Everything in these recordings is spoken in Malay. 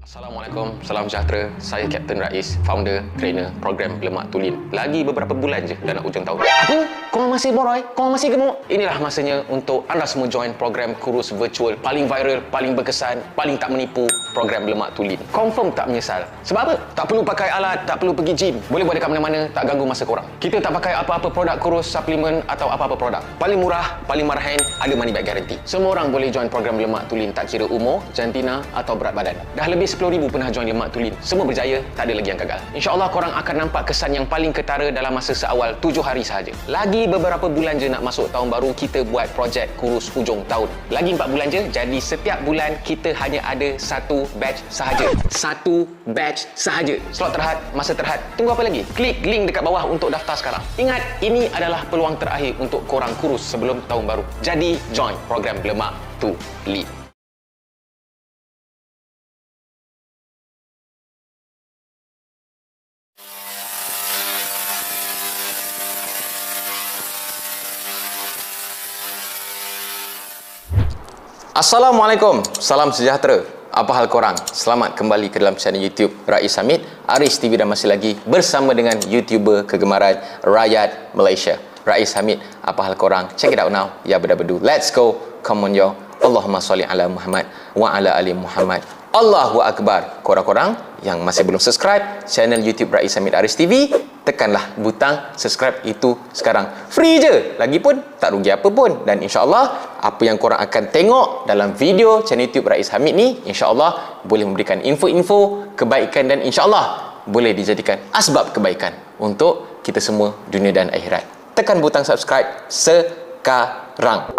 Assalamualaikum, salam sejahtera. Saya Kapten Rais, founder, trainer program Lemak Tulin. Lagi beberapa bulan je dah nak hujung tahun. Apa? Korang masih boroi? Korang masih gemuk? Inilah masanya untuk anda semua join program kurus virtual paling viral, paling berkesan, paling tak menipu, program Lemak Tulin. Confirm tak menyesal. Sebab apa? Tak perlu pakai alat, tak perlu pergi gym. Boleh buat dekat mana-mana, tak ganggu masa korang. Kita tak pakai apa-apa produk kurus, suplemen atau apa-apa produk. Paling murah, paling marahan, ada money back guarantee. Semua orang boleh join program Lemak Tulin, tak kira umur, jantina atau berat badan. Dah lebih 10,000 pernah join Lemak Tulin. Semua berjaya, tak ada lagi yang gagal. InsyaAllah korang akan nampak kesan yang paling ketara dalam masa seawal 7 hari sahaja. Lagi beberapa bulan je nak masuk tahun baru, kita buat projek kurus hujung tahun. Lagi 4 bulan je, jadi setiap bulan kita hanya ada satu batch sahaja. Satu batch sahaja. Slot terhad, masa terhad. Tunggu apa lagi? Klik link dekat bawah untuk daftar sekarang. Ingat, ini adalah peluang terakhir untuk korang kurus sebelum tahun baru. Jadi, join program Lemak Tulin. Assalamualaikum, salam sejahtera. Apa hal korang? Selamat kembali ke dalam channel YouTube Rais Hamid, Aris TV, dan masih lagi bersama dengan YouTuber kegemaran rakyat Malaysia, Rais Hamid. Apa hal korang? Check it out now. Ya bedu. Let's go. Come on yo. Allahumma salli ala Muhammad wa ala ali Muhammad. Allahu Akbar. Korang-korang yang masih belum subscribe channel YouTube Rais Hamid Aris TV, tekanlah butang subscribe itu sekarang. Free je. Lagipun tak rugi apa pun. Dan insya-Allah apa yang korang akan tengok dalam video channel YouTube Rais Hamid ni, insya-Allah boleh memberikan info-info kebaikan dan insya-Allah boleh dijadikan asbab kebaikan untuk kita semua dunia dan akhirat. Tekan butang subscribe sekarang.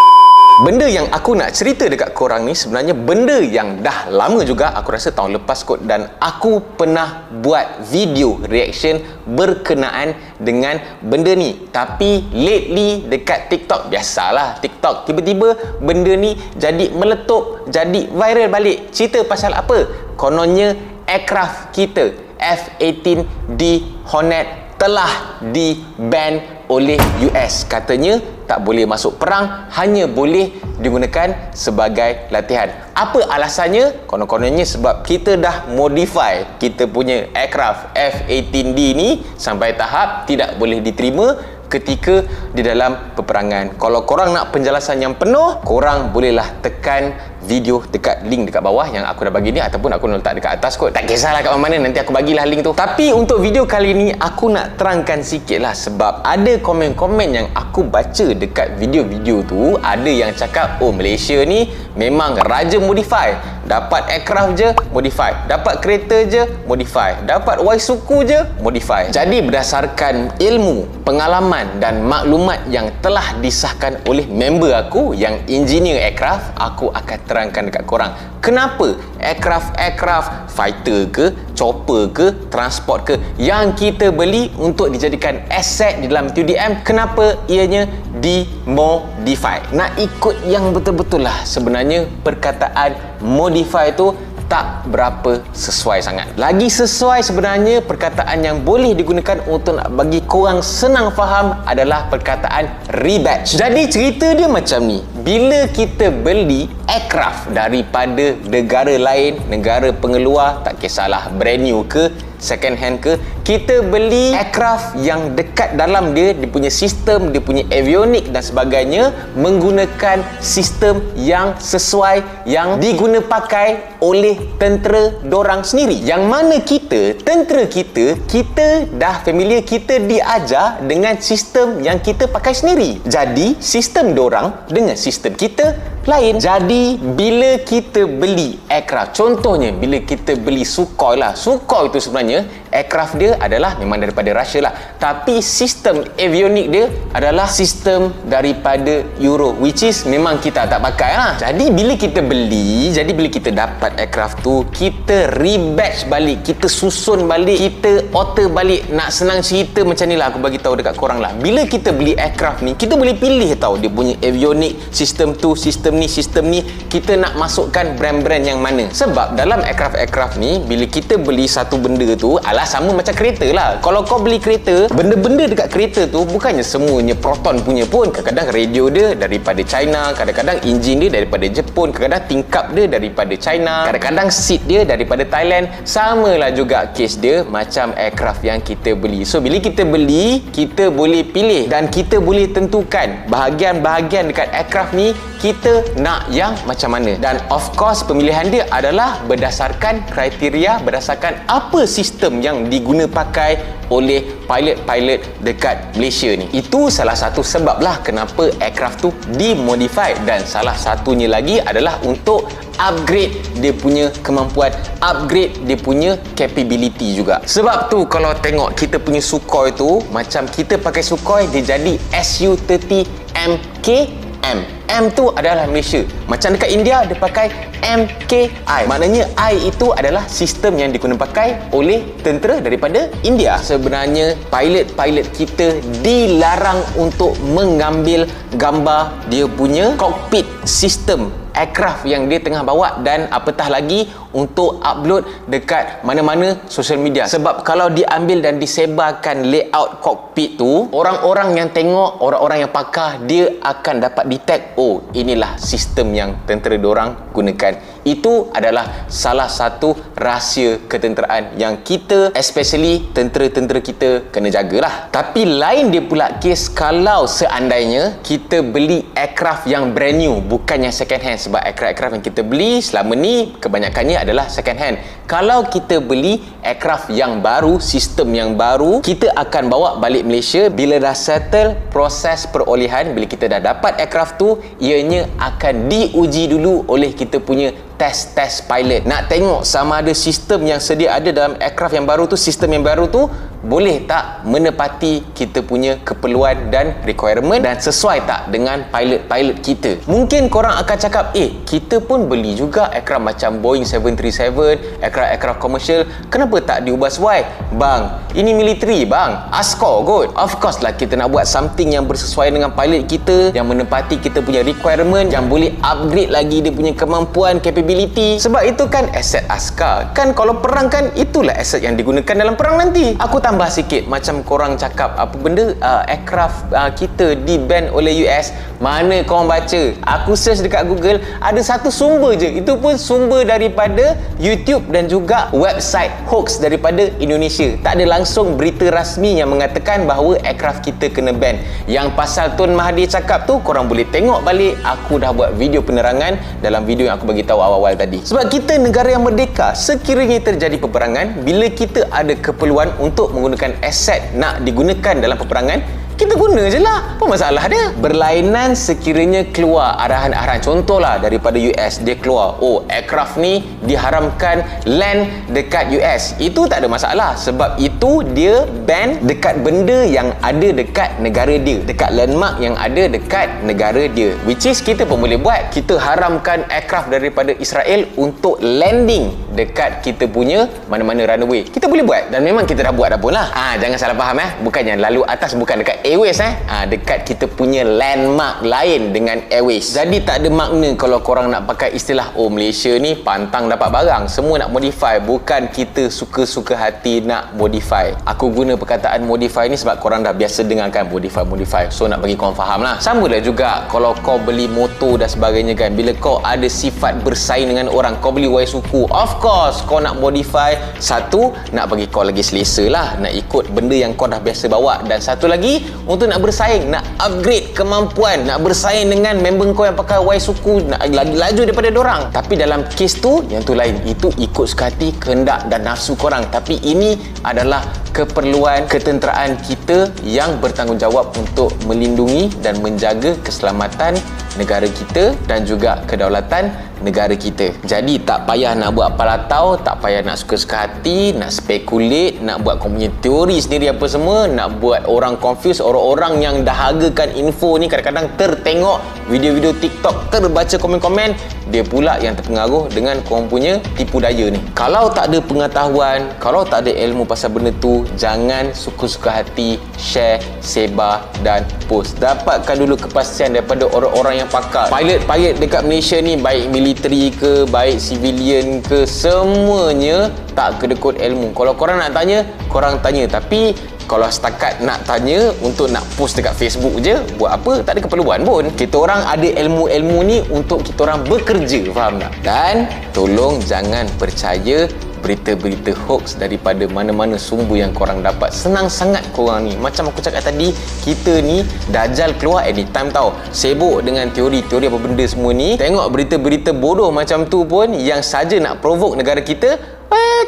Benda yang aku nak cerita dekat korang ni sebenarnya benda yang dah lama juga, aku rasa tahun lepas kot, dan aku pernah buat video reaction berkenaan dengan benda ni. Tapi lately dekat TikTok, biasalah TikTok, tiba-tiba benda ni jadi meletup, jadi viral balik. Cerita pasal apa? Kononnya aircraft kita F-18D Hornet telah di-ban oleh US. Katanya tak boleh masuk perang, hanya boleh digunakan sebagai latihan. Apa alasannya? Konon-kononnya sebab kita dah modify kita punya aircraft F-18D ni sampai tahap tidak boleh diterima ketika di dalam peperangan. Kalau korang nak penjelasan yang penuh, korang bolehlah tekan video dekat link dekat bawah yang aku dah bagi ni, ataupun aku nak letak dekat atas kot. Tak kisahlah kat mana, nanti aku bagilah link tu. Tapi untuk video kali ni aku nak terangkan sikit lah, sebab ada komen-komen yang aku baca dekat video-video tu. Ada yang cakap, oh Malaysia ni memang raja modify. Dapat aircraft je, modify. Dapat kereta je, modify. Dapat Y suku je, modify. Jadi berdasarkan ilmu, pengalaman dan maklumat yang telah disahkan oleh member aku yang engineer aircraft, aku akan terangkan dekat korang kenapa aircraft fighter ke, chopper ke, transport ke yang kita beli untuk dijadikan aset di dalam TUDM, kenapa ianya dimodify. Nak ikut yang betul-betul lah. Sebenarnya perkataan modify tu tak berapa sesuai sangat. Lagi sesuai sebenarnya perkataan yang boleh digunakan untuk nak bagi korang senang faham adalah perkataan rebadge. Jadi cerita dia macam ni. Bila kita beli aircraft daripada negara lain, negara pengeluar, tak kisahlah brand new ke, second hand ke, kita beli aircraft yang dekat dalam dia punya sistem, dia punya avionik dan sebagainya, menggunakan sistem yang sesuai yang diguna pakai oleh tentera dorang sendiri. Yang mana kita, tentera kita dah familiar, kita diajar dengan sistem yang kita pakai sendiri. Jadi sistem dorang dengan sistem kita lain. Jadi bila kita beli aircraft, contohnya bila kita beli Sukhoi lah, Sukhoi itu sebenarnya aircraft dia adalah memang daripada Russia lah, tapi sistem avionik dia adalah sistem daripada Euro, which is memang kita tak pakai lah. Jadi bila kita beli, jadi bila kita dapat aircraft tu, kita rebadge balik, kita susun balik, kita alter balik. Nak senang cerita macam ni lah, aku bagi tahu dekat korang lah. Bila kita beli aircraft ni, kita boleh pilih tahu dia punya avionik, sistem tu, sistem ni, kita nak masukkan brand-brand yang mana. Sebab dalam aircraft ni, bila kita beli satu benda tu, Alah, sama macam kereta lah. Kalau kau beli kereta, benda-benda dekat kereta tu bukannya semuanya Proton punya pun. Kadang-kadang radio dia daripada China, kadang-kadang enjin dia daripada Jepun, kadang-kadang tingkap dia daripada China, kadang-kadang seat dia daripada Thailand. Samalah juga kes dia macam aircraft yang kita beli. So bila kita beli, kita boleh pilih dan kita boleh tentukan bahagian-bahagian dekat aircraft ni kita nak yang macam mana. Dan of course pemilihan dia adalah berdasarkan kriteria, berdasarkan apa sistem yang diguna pakai oleh pilot-pilot dekat Malaysia ni. Itu salah satu sebab lah kenapa aircraft tu dimodify, dan salah satunya lagi adalah untuk upgrade dia punya kemampuan, upgrade dia punya capability juga. Sebab tu kalau tengok kita punya Sukhoi tu, macam kita pakai Sukhoi dia jadi Su-30 MKM. M tu adalah Malaysia. Macam dekat India dia pakai MKI. Maknanya I itu adalah sistem yang digunakan pakai oleh tentera daripada India. Sebenarnya pilot-pilot kita dilarang untuk mengambil gambar dia punya cockpit sistem aircraft yang dia tengah bawa, dan apatah lagi untuk upload dekat mana-mana social media. Sebab kalau diambil dan disebarkan layout cockpit tu, orang-orang yang tengok, orang-orang yang pakar, dia akan dapat detect, oh inilah sistem yang tentera diorang gunakan. Itu adalah salah satu rahsia ketenteraan yang kita, especially tentera-tentera kita, kena jagalah. Tapi lain dia pula kes kalau seandainya kita beli aircraft yang brand new, bukan yang second hand. Sebab aircraft yang kita beli selama ni kebanyakannya adalah second hand. Kalau kita beli aircraft yang baru, sistem yang baru, kita akan bawa balik Malaysia. Bila dah settle proses perolehan, bila kita dah dapat aircraft tu, ianya akan diuji dulu oleh kita punya test pilot. Nak tengok sama ada sistem yang sedia ada dalam aircraft yang baru tu, sistem yang baru tu boleh tak menepati kita punya keperluan dan requirement, dan sesuai tak dengan pilot-pilot kita. Mungkin korang akan cakap, kita pun beli juga aircraft macam Boeing 737, aircraft komersial, kenapa tak diubah sesuai? Bang, ini military bang, ASCO kot. Of course lah kita nak buat something yang bersesuaian dengan pilot kita, yang menepati kita punya requirement, yang boleh upgrade lagi dia punya kemampuan, capability. Sebab itu kan aset askar. Kan kalau perang kan itulah aset yang digunakan dalam perang nanti. Aku tambah sikit, macam korang cakap apa benda aircraft kita di-ban oleh US. Mana korang baca? Aku search dekat Google, ada satu sumber je, itu pun sumber daripada YouTube dan juga website hoax daripada Indonesia. Tak ada langsung berita rasmi yang mengatakan bahawa aircraft kita kena ban. Yang pasal Tun Mahathir cakap tu, korang boleh tengok balik. Aku dah buat video penerangan dalam video yang aku bagi tahu awal-awal tadi. Sebab kita negara yang merdeka, sekiranya terjadi peperangan, bila kita ada keperluan untuk menggunakan aset nak digunakan dalam peperangan, kita guna je lah. Apa masalah dia? Berlainan sekiranya keluar arahan-arahan, contohlah daripada US, dia keluar, oh aircraft ni diharamkan land dekat US. Itu tak ada masalah, sebab itu dia ban dekat benda yang ada dekat negara dia, dekat landmark yang ada dekat negara dia. Which is kita pun boleh buat. Kita haramkan aircraft daripada Israel untuk landing dekat kita punya mana-mana runway. Kita boleh buat, dan memang kita dah buat dah pun lah. Jangan salah faham bukannya lalu atas bukan dekat airways dekat kita punya landmark lain dengan airways. Jadi tak ada makna kalau korang nak pakai istilah, oh Malaysia ni pantang dapat barang, semua nak modify. Bukan kita suka-suka hati nak modify. Aku guna perkataan modify ni sebab korang dah biasa dengarkan modify. So nak bagi korang faham lah. Sama lah juga kalau kau beli motor dan sebagainya kan, bila kau ada sifat bersaing dengan orang, kau beli Y suku, of course kau nak modify. Satu, nak bagi kau lagi selesa lah, nak ikut benda yang kau dah biasa bawa. Dan satu lagi, untuk nak bersaing, nak upgrade kemampuan, nak bersaing dengan member kau yang pakai Y suku, nak lagi laju daripada dorang. Tapi dalam kes tu, yang tu lain. Itu ikut suka hati, kehendak dan nafsu korang. Tapi ini adalah keperluan ketenteraan kita yang bertanggungjawab untuk melindungi dan menjaga keselamatan negara kita dan juga kedaulatan negara kita. Jadi tak payah nak buat palatau, tak payah nak suka-suka hati, nak spekulate, nak buat kau punya teori sendiri apa semua, nak buat orang confuse. Orang-orang yang dahagakan info ni kadang-kadang tertengok video-video TikTok, terbaca komen-komen, dia pula yang terpengaruh dengan korang punya tipu daya ni. Kalau tak ada pengetahuan, kalau tak ada ilmu pasal benda tu, jangan suka-suka hati share, sebar dan post. Dapatkan dulu kepastian daripada orang-orang yang pakar. Pilot-pilot dekat Malaysia ni, baik militer militeri ke, baik civilian ke, semuanya tak kedekut ilmu. Kalau korang nak tanya, korang tanya. Tapi kalau setakat nak tanya untuk nak post dekat Facebook je, buat apa? Tak ada keperluan pun. Kita orang ada ilmu-ilmu ni untuk kita orang bekerja, faham tak? Dan tolong jangan percaya berita-berita hoax daripada mana-mana sumber yang korang dapat. Senang sangat korang ni. Macam aku cakap tadi, kita ni Dajjal keluar anytime tau. Sibuk dengan teori-teori apa benda semua ni. Tengok berita-berita bodoh macam tu pun yang saja nak provoke negara kita,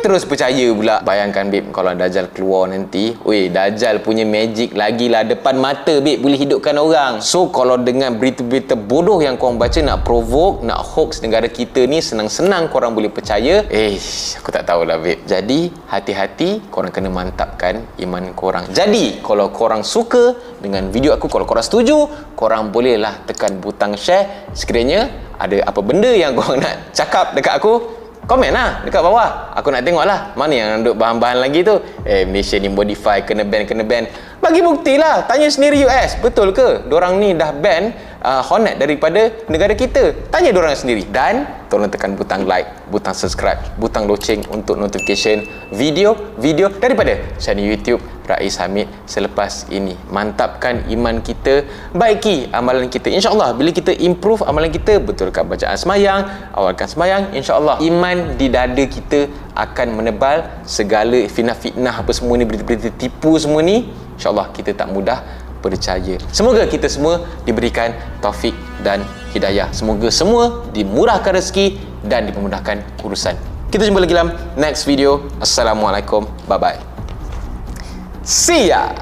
terus percaya pula. Bayangkan babe, kalau Dajjal keluar nanti, Dajjal punya magic lagilah depan mata babe, boleh hidupkan orang. So kalau dengan berita-berita bodoh yang korang baca nak provoke, nak hoax negara kita ni, senang-senang korang boleh percaya. Aku tak tahulah babe. Jadi hati-hati, korang kena mantapkan iman korang. Jadi kalau korang suka dengan video aku, kalau korang setuju, korang bolehlah tekan butang share. Sekiranya ada apa benda yang korang nak cakap dekat aku, komen lah dekat bawah. Aku nak tengok lah mana yang duk bahan-bahan lagi tu. Malaysia ni modify, kena ban. Bagi bukti lah. Tanya sendiri US, betul ke dorang ni dah ban Hornet daripada negara kita? Tanya dorang sendiri. Dan tolong tekan butang like, butang subscribe, butang loceng untuk notification video daripada channel YouTube Rais Hamid selepas ini. Mantapkan iman kita, baiki amalan kita. InsyaAllah bila kita improve amalan kita, betulkan bacaan semayang, awalkan semayang, InsyaAllah iman di dada kita akan menebal. Segala fitnah-fitnah apa semua ni, berita-berita tipu semua ni, InsyaAllah kita tak mudah percaya. Semoga kita semua diberikan taufik dan hidayah. Semoga semua dimurahkan rezeki dan dipermudahkan urusan. Kita jumpa lagi dalam next video. Assalamualaikum. Bye-bye. See ya!